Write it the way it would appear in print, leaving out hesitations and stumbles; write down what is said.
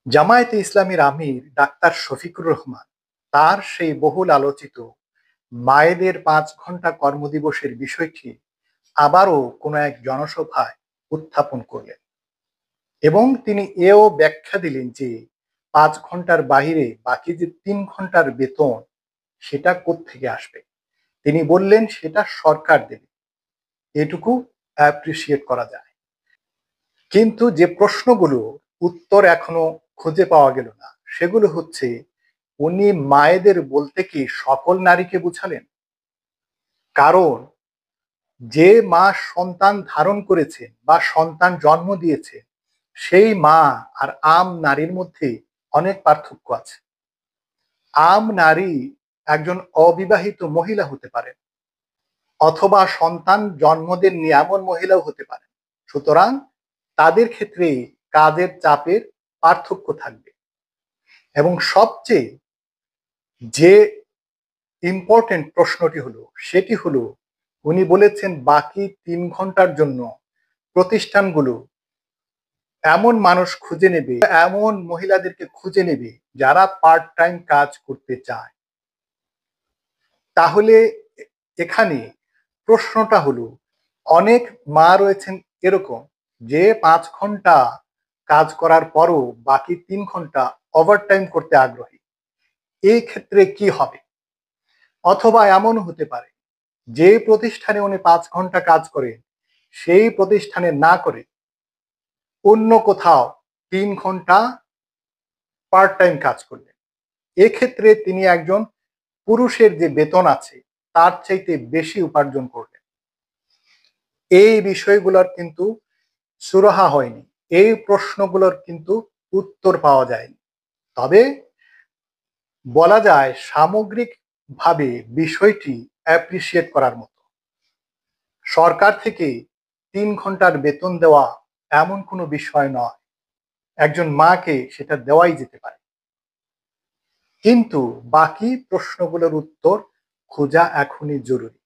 জামায়াতে ইসলামীর আমির ডাক্তার শফিকুর রহমান তার সেই বহুল আলোচিত মায়েদের ৫ ঘন্টা কর্মদিবসের বিষয়টি আবারও কোনো এক জনসভায় উত্থাপন করলেন এবং তিনি এও ব্যাখ্যা দিলেন যে ৫ ঘন্টার বাহিরে বাকি যে ৩ ঘন্টার বেতন সেটা কোত্থেকে আসবে। তিনি বললেন সেটা সরকার দেবে, এটুকু অ্যাপ্রিসিয়েট করা যায়। কিন্তু যে প্রশ্নগুলো উত্তর এখনো খুঁজে পাওয়া গেল না সেগুলো হচ্ছে, উনি মায়েদের বলতে কি সকল নারীকে বুঝালেন? কারণ যে মা সন্তান ধারণ করেছেন বা সন্তান জন্ম দিয়েছে সেই মা আর আম নারীর মধ্যে অনেক পার্থক্য আছে। আম নারী একজন অবিবাহিত মহিলা হতে পারেন, অথবা সন্তান জন্ম দেননি এমন মহিলাও হতে পারেন। সুতরাং তাদের ক্ষেত্রে কাজের চাপের পার্থক্য থাকবে এবং সবচেয়ে যে ইম্পর্টেন্ট প্রশ্নটি হলো সেটি হলো, উনি বলেছেন বাকি ৩ ঘন্টার জন্য প্রতিষ্ঠানগুলো এমন মানুষ খুঁজে নেবে, এমন মহিলাদেরকে খুঁজে নেবে যারা পার্ট টাইম কাজ করতে চায়। তাহলে এখানে প্রশ্নটা হলো, অনেক মা রয়েছেন এরকম যে ৫ ঘন্টা কাজ করার পরও বাকি ৩ ঘন্টা ওভারটাইম করতে আগ্রহী। এই ক্ষেত্রে কি হবে? অথবা এমন হতে পারে যে প্রতিষ্ঠানে উনি ৫ ঘন্টা কাজ করেন সেই প্রতিষ্ঠানে না করে অন্য কোথাও ৩ ঘন্টা পার্ট টাইম কাজ করলেন। এক্ষেত্রে তিনি একজন পুরুষের যে বেতন আছে তার চাইতে বেশি উপার্জন করলেন। এই বিষয়গুলোর কিন্তু সুরাহা হয়নি, এই প্রশ্নগুলোর কিন্তু উত্তর পাওয়া যায়নি। তবে বলা যায় সামগ্রিকভাবে বিষয়টি অ্যাপ্রিসিয়েট করার মতো। সরকার থেকে ৩ ঘন্টার বেতন দেওয়া এমন কোনো বিষয় নয়, একজন মাকে সেটা দেওয়াই যেতে পারে। কিন্তু বাকি প্রশ্নগুলোর উত্তর খোঁজা এখনই জরুরি।